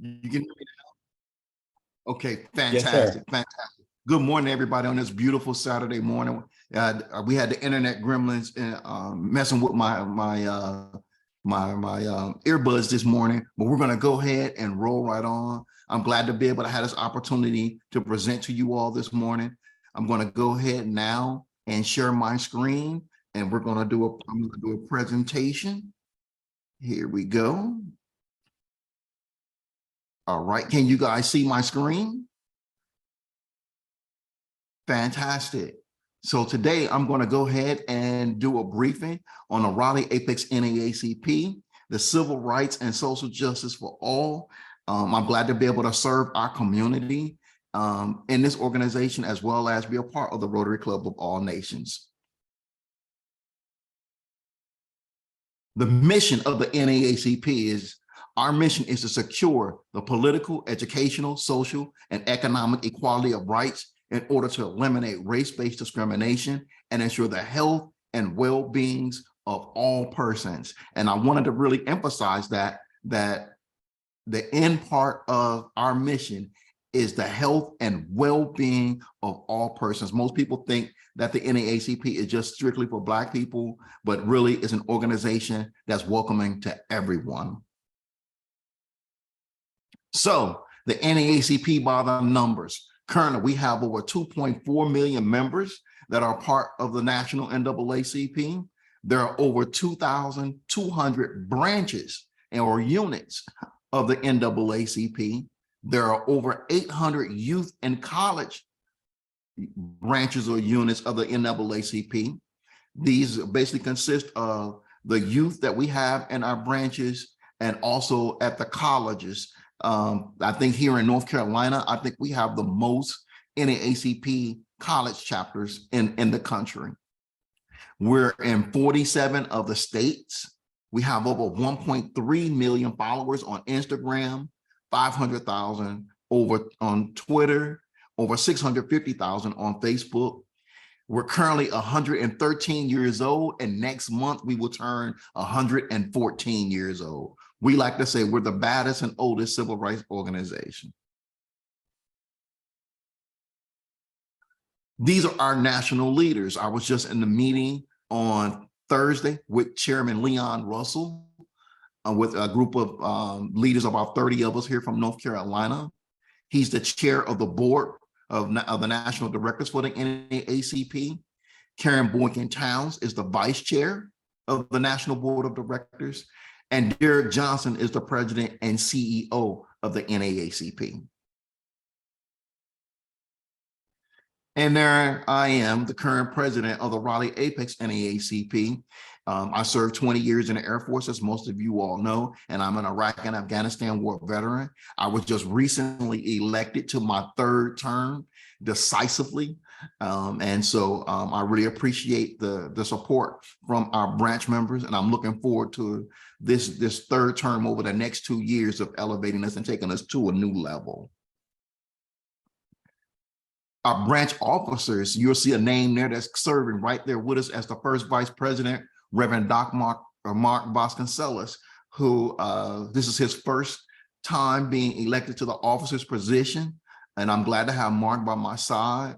You can hear me now? Okay, Yes, sir. fantastic, fantastic. Good morning, everybody, on this beautiful Saturday morning. We had the internet gremlins messing with my earbuds this morning, but we're gonna go ahead and roll right on. I'm glad to be able to have this opportunity to present to you all this morning. I'm gonna go ahead now and share my screen, and I'm gonna do a presentation. Here we go. All right, can you guys see my screen? Fantastic. So today I'm going to go ahead and do a briefing on the Raleigh-Apex NAACP, the civil rights and social justice for all. I'm glad to be able to serve our community in this organization, as well as be a part of the Rotary Club of all nations. The mission of the NAACP is, our mission is to secure the political, educational, social, and economic equality of rights in order to eliminate race-based discrimination and ensure the health and well-beings of all persons. And I wanted to really emphasize that the end part of our mission is the health and well-being of all persons. Most people think that the NAACP is just strictly for Black people, but really is an organization that's welcoming to everyone. So the NAACP, by the numbers, currently we have over 2.4 million members that are part of the national NAACP. There are over 2,200 branches or units of the NAACP. There are over 800 youth and college branches or units of the NAACP. These basically consist of the youth that we have in our branches and also at the colleges. I think here in North Carolina, I think we have the most NAACP college chapters in the country. We're in 47 of the states. We have over 1.3 million followers on Instagram, 500,000 over on Twitter, over 650,000 on Facebook. We're currently 113 years old, and next month we will turn 114 years old. We like to say we're the baddest and oldest civil rights organization. These are our national leaders. I was just in the meeting on Thursday with Chairman Leon Russell, with a group of leaders, about 30 of us here from North Carolina. He's the chair of the board of the national directors for the NAACP. Karen Boykin-Towns is the vice chair of the national board of directors. And Gerald Johnson is the president and CEO of the NAACP. And there I am, the current president of the Raleigh-Apex NAACP. I served 20 years in the Air Force, as most of you all know, and I'm an Iraq and Afghanistan war veteran. I was just recently elected to my third term decisively. And so I really appreciate the support from our branch members, and I'm looking forward to this third term over the next 2 years of elevating us and taking us to a new level. Our branch officers, you'll see a name there that's serving right there with us as the first vice president, Reverend Doc Mark Vasconcellos, who this is his first time being elected to the officer's position. And I'm glad to have Mark by my side.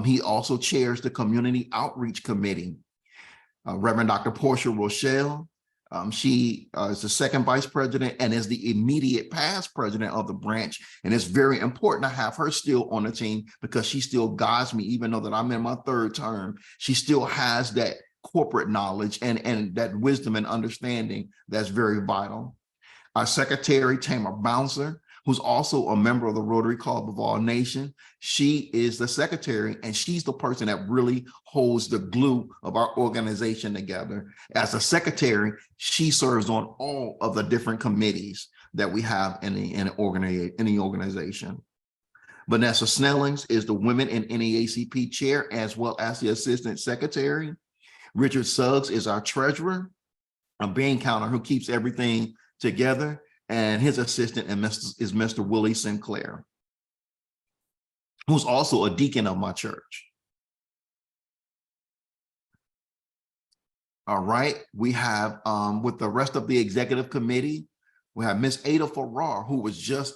He also chairs the Community Outreach Committee. Reverend Dr. Portia Rochelle, she is the second vice president and is the immediate past president of the branch. And it's very important to have her still on the team because she still guides me, even though that I'm in my third term. She still has that corporate knowledge and that wisdom and understanding that's very vital. Our secretary, Tamara Bouncer, who's also a member of the Rotary Club of all nations. She is the secretary, and she's the person that really holds the glue of our organization together. As a secretary, she serves on all of the different committees that we have in the organization. Vanessa Snellings is the Women in NAACP chair, as well as the assistant secretary. Richard Suggs is our treasurer, a bean counter who keeps everything together. And his assistant is Mr. Willie Sinclair, who's also a deacon of my church. All right, we have with the rest of the executive committee, we have Miss Ada Farrar, who was just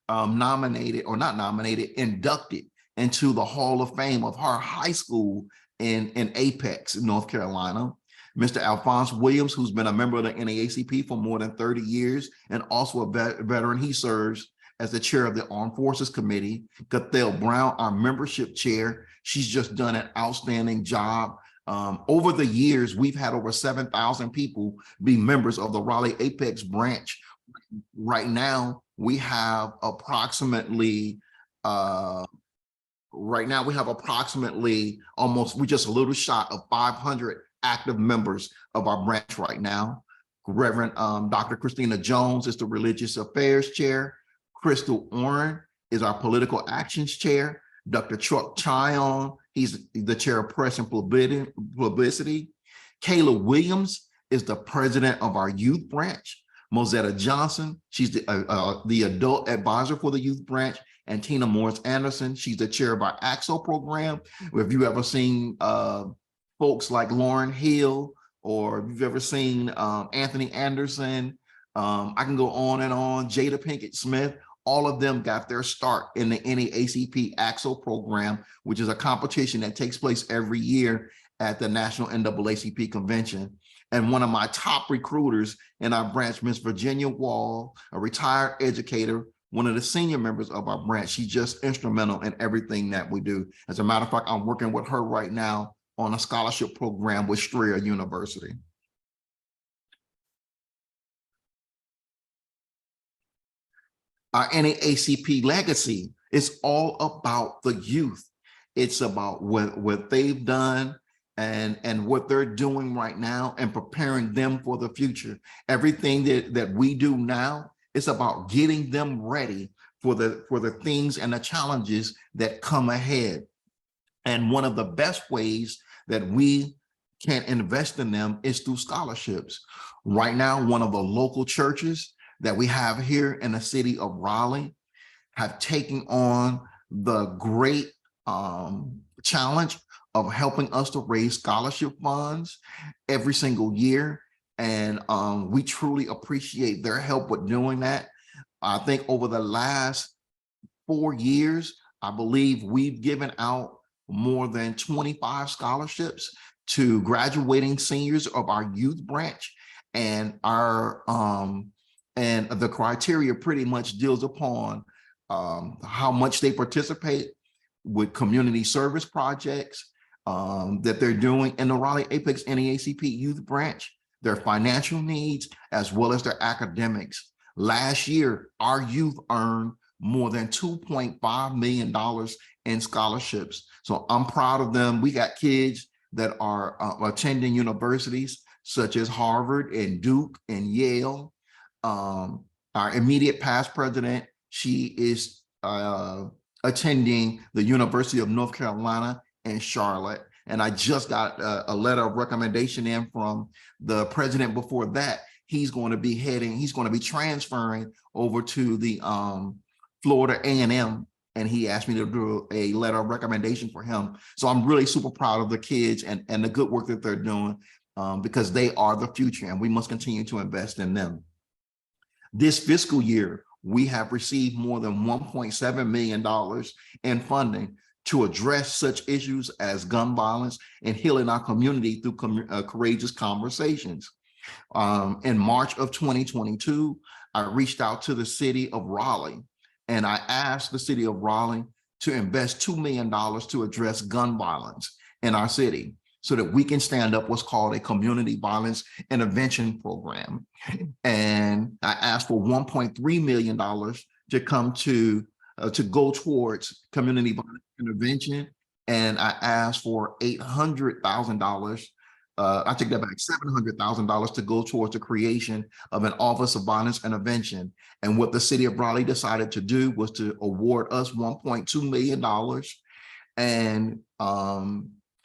nominated, or not nominated, inducted into the Hall of Fame of her high school in Apex, North Carolina. Mr. Alphonse Williams, who's been a member of the NAACP for more than 30 years and also a veteran. He serves as the chair of the Armed Forces Committee. Cathel Brown, our membership chair. She's just done an outstanding job. Over the years, we've had over 7,000 people be members of the Raleigh-Apex branch. Right now, we have approximately almost, we're just a little short of 500 active members of our branch right now. Reverend Dr. Christina Jones is the Religious Affairs Chair. Crystal Oren is our Political Actions Chair. Dr. Chuck Chion, he's the Chair of Press and Publicity. Kayla Williams is the President of our Youth Branch. Mozetta Johnson, she's the Adult Advisor for the Youth Branch. And Tina Morris Anderson, she's the Chair of our AXO program. If you've ever seen folks like Lauren Hill, or if you've ever seen Anthony Anderson, I can go on and on, Jada Pinkett Smith, all of them got their start in the NAACP AXO program, which is a competition that takes place every year at the National NAACP convention. And one of my top recruiters in our branch, Miss Virginia Wall, a retired educator, one of the senior members of our branch. She's just instrumental in everything that we do. As a matter of fact, I'm working with her right now on a scholarship program with Strayer University. Our NAACP legacy is all about the youth. It's about what they've done and what they're doing right now and preparing them for the future. Everything that we do now, it's about getting them ready for the things and the challenges that come ahead. And one of the best ways that we can invest in them is through scholarships. Right now, one of the local churches that we have here in the city of Raleigh have taken on the great challenge of helping us to raise scholarship funds every single year. And we truly appreciate their help with doing that. I think over the last 4 years, I believe we've given out more than 25 scholarships to graduating seniors of our youth branch. And our and the criteria pretty much deals upon how much they participate with community service projects that they're doing in the Raleigh-Apex NAACP youth branch, their financial needs, as well as their academics. Last year, our youth earned more than $2.5 million in scholarships. So I'm proud of them. We got kids that are attending universities such as Harvard and Duke and Yale. Our immediate past president, she is attending the University of North Carolina in Charlotte. And I just got a letter of recommendation in from the president before that. He's going to be transferring over to the Florida A&M, and he asked me to do a letter of recommendation for him. So I'm really super proud of the kids and the good work that they're doing because they are the future and we must continue to invest in them. This fiscal year, we have received more than $1.7 million in funding to address such issues as gun violence and healing our community through courageous conversations. In March of 2022, I reached out to the city of Raleigh and I asked the city of Raleigh to invest $2 million to address gun violence in our city so that we can stand up what's called a community violence intervention program. And I asked for $1.3 million to come to go towards community violence intervention. And I asked for $800,000. I take that back, $700,000 to go towards the creation of an Office of Violence Intervention. And what the city of Raleigh decided to do was to award us $1.2 million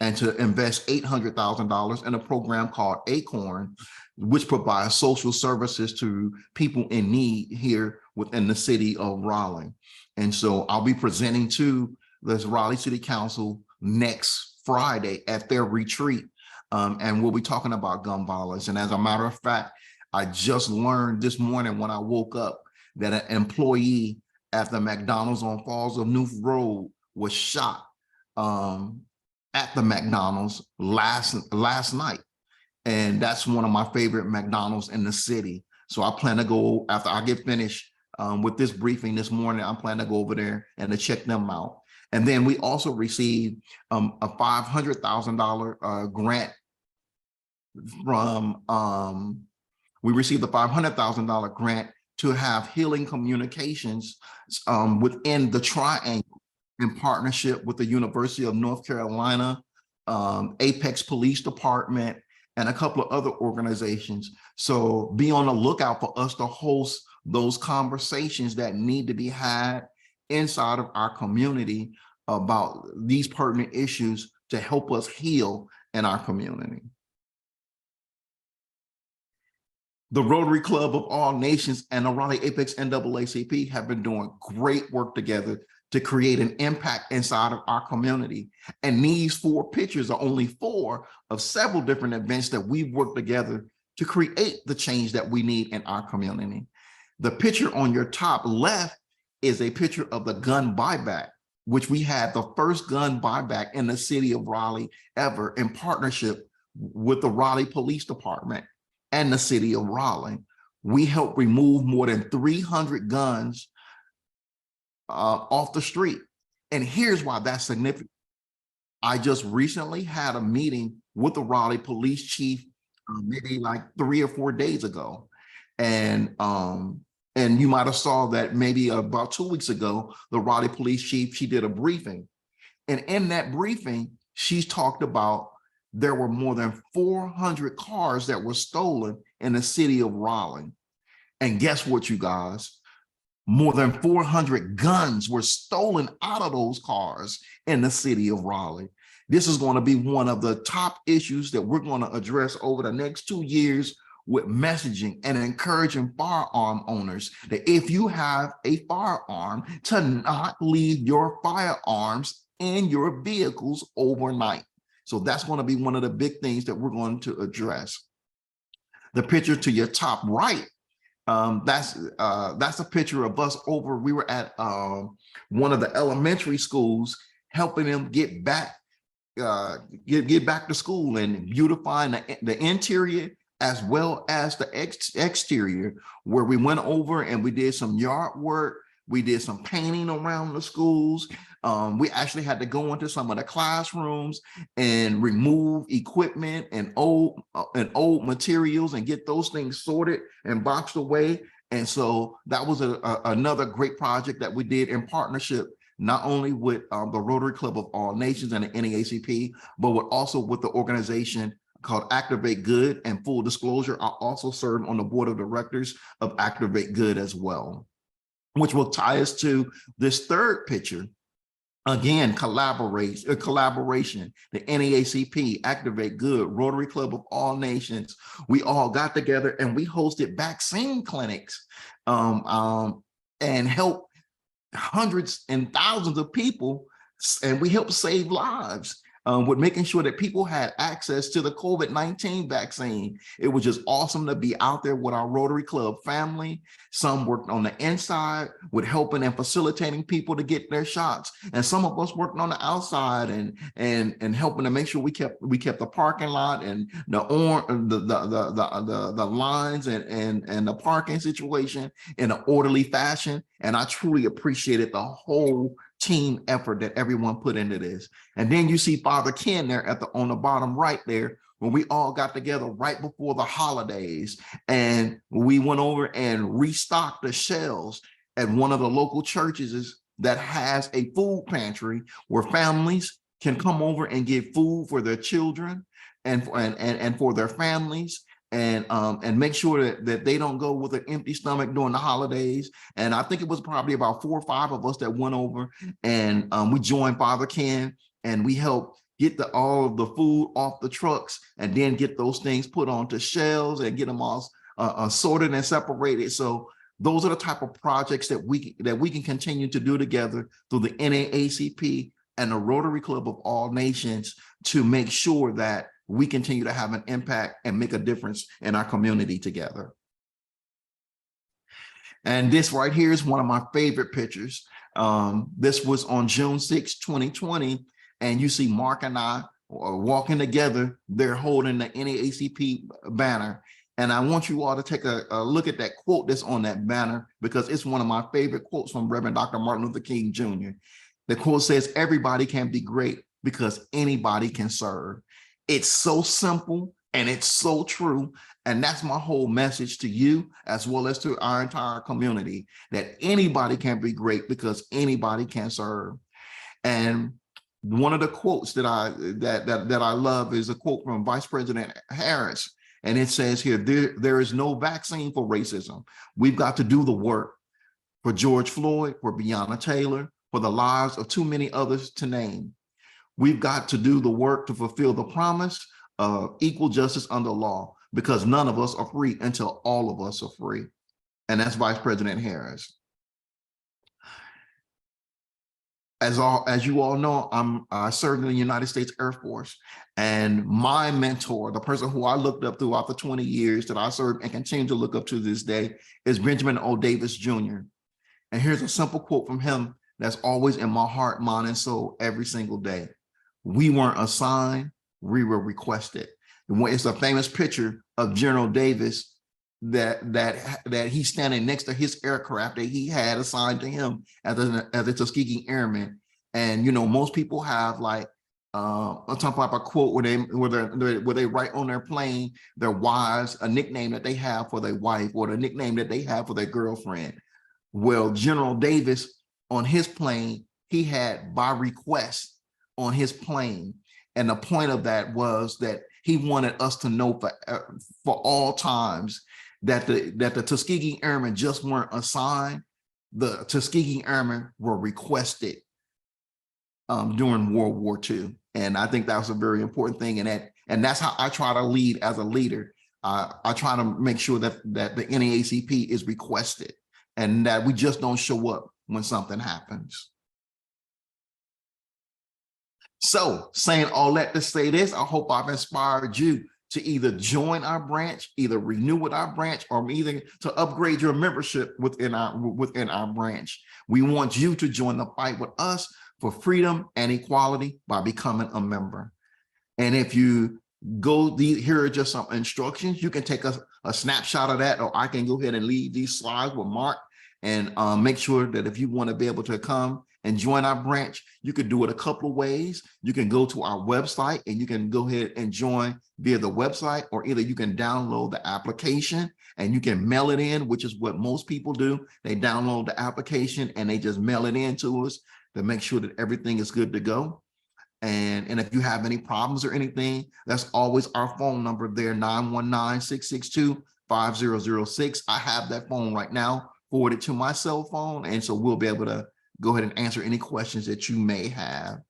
and to invest $800,000 in a program called ACORN, which provides social services to people in need here within the city of Raleigh. And so I'll be presenting to the Raleigh City Council next Friday at their retreat. And we'll be talking about gun violence. And as a matter of fact, I just learned this morning when I woke up that an employee at the McDonald's on Falls of New Road was shot at the McDonald's last night. And that's one of my favorite McDonald's in the city. So I plan to go, after I get finished with this briefing this morning, I plan to go over there and to check them out. And then we also received a $500,000 grant from, we received a $500,000 grant to have healing communications within the triangle in partnership with the University of North Carolina, Apex Police Department, and a couple of other organizations. So be on the lookout for us to host those conversations that need to be had inside of our community about these pertinent issues to help us heal in our community. The Rotary Club of All Nations and the Raleigh-Apex NAACP have been doing great work together to create an impact inside of our community. And these 4 pictures are only 4 of several different events that we've worked together to create the change that we need in our community. The picture on your top left is a picture of the gun buyback, which we had the first gun buyback in the city of Raleigh ever in partnership with the Raleigh Police Department and the city of Raleigh. We helped remove more than 300 guns off the street. And here's why that's significant. I just recently had a meeting with the Raleigh police chief, maybe like 3 or 4 days ago. And you might have saw that maybe about 2 weeks ago, the Raleigh police chief, she did a briefing. And in that briefing, she talked about there were more than 400 cars that were stolen in the city of Raleigh. And guess what, you guys? More than 400 guns were stolen out of those cars in the city of Raleigh. This is going to be one of the top issues that we're going to address over the next 2 years with messaging and encouraging firearm owners that if you have a firearm, to not leave your firearms in your vehicles overnight. So that's going to be one of the big things that we're going to address. The picture to your top right, that's a picture of us over. We were at one of the elementary schools, helping them get back to school and beautifying the interior as well as the exterior, where we went over and we did some yard work. We did some painting around the schools. We actually had to go into some of the classrooms and remove equipment and old materials and get those things sorted and boxed away. And so that was another great project that we did in partnership, not only with the Rotary Club of All Nations and the NAACP, but also with the organization called Activate Good. And full disclosure, I also serve on the board of directors of Activate Good as well, which will tie us to this third picture. Again, collaboration, the NAACP, Activate Good, Rotary Club of All Nations. We all got together and we hosted vaccine clinics and helped hundreds and thousands of people, and we helped save lives. With making sure that people had access to the COVID-19 vaccine. It was just awesome to be out there with our Rotary Club family. Some worked on the inside with helping and facilitating people to get their shots. And some of us worked on the outside and helping to make sure we kept the parking lot and the lines and the parking situation in an orderly fashion. And I truly appreciated the whole team effort that everyone put into this. And then you see Father Ken there on the bottom right there, when we all got together right before the holidays, and we went over and restocked the shelves at one of the local churches that has a food pantry where families can come over and get food for their children and for their families. And make sure that they don't go with an empty stomach during the holidays. And I think it was probably about 4 or 5 of us that went over and we joined Father Ken, and we helped get all of the food off the trucks and then get those things put onto shelves and get them all sorted and separated. So those are the type of projects that we can continue to do together through the NAACP and the Rotary Club of All Nations to make sure that we continue to have an impact and make a difference in our community together. And this right here is one of my favorite pictures. This was on June 6, 2020. And you see Mark and I walking together. They're holding the NAACP banner. And I want you all to take a look at that quote that's on that banner, because it's one of my favorite quotes from Reverend Dr. Martin Luther King Jr. The quote says, "Everybody can be great because anybody can serve." It's so simple and it's so true. And that's my whole message to you, as well as to our entire community, that anybody can be great because anybody can serve. And one of the quotes that I love is a quote from Vice President Harris. And it says here, there is no vaccine for racism. We've got to do the work for George Floyd, for Breonna Taylor, for the lives of too many others to name. We've got to do the work to fulfill the promise of equal justice under law, because none of us are free until all of us are free. And that's Vice President Harris. As you all know, I served in the United States Air Force, and my mentor, the person who I looked up throughout the 20 years that I served and continue to look up to this day, is Benjamin O. Davis Jr. And here's a simple quote from him that's always in my heart, mind, and soul every single day. "We weren't assigned, we were requested." It's a famous picture of General Davis that he's standing next to his aircraft that he had assigned to him as a Tuskegee Airman. And most people have like some type of quote where they write on their plane their wives, a nickname that they have for their wife, or the nickname that they have for their girlfriend. Well, General Davis, on his plane, he had "by request" on his plane. And the point of that was that he wanted us to know for all times that the Tuskegee Airmen just weren't assigned. The Tuskegee Airmen were requested during World War II. And I think that was a very important thing. And that's how I try to lead as a leader. I try to make sure that the NAACP is requested, and that we just don't show up when something happens. So, saying all that to say this, I hope I've inspired you to either join our branch, either renew with our branch, or either to upgrade your membership within our branch. We want you to join the fight with us for freedom and equality by becoming a member. And if you go, here are just some instructions. You can take a snapshot of that, or I can go ahead and leave these slides with Mark, and make sure that if you want to be able to come and join our branch, you can do it a couple of ways. You can go to our website and you can go ahead and join via the website, or either you can download the application and you can mail it in, which is what most people do. They download the application and they just mail it in to us to make sure that everything is good to go. And if you have any problems or anything, that's always our phone number there, 919-662-5006. I have that phone right now forwarded to my cell phone, and so we'll be able to go ahead and answer any questions that you may have.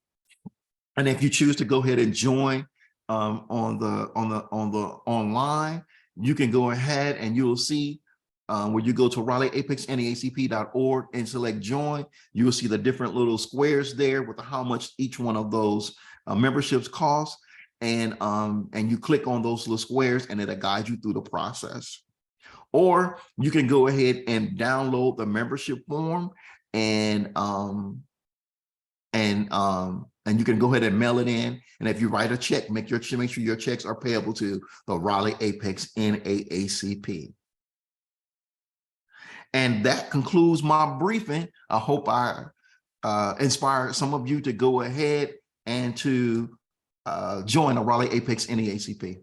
And if you choose to go ahead and join on the online, you can go ahead and you'll see where you go to Raleigh-Apex NAACP.org and select join. You will see the different little squares there with how much each one of those memberships cost, and you click on those little squares and it'll guide you through the process. Or you can go ahead and download the membership form, and you can go ahead and mail it in. And if you write a check, make sure your checks are payable to the Raleigh-Apex NAACP. And that concludes my briefing. I hope I inspired some of you to go ahead and to join the Raleigh-Apex NAACP.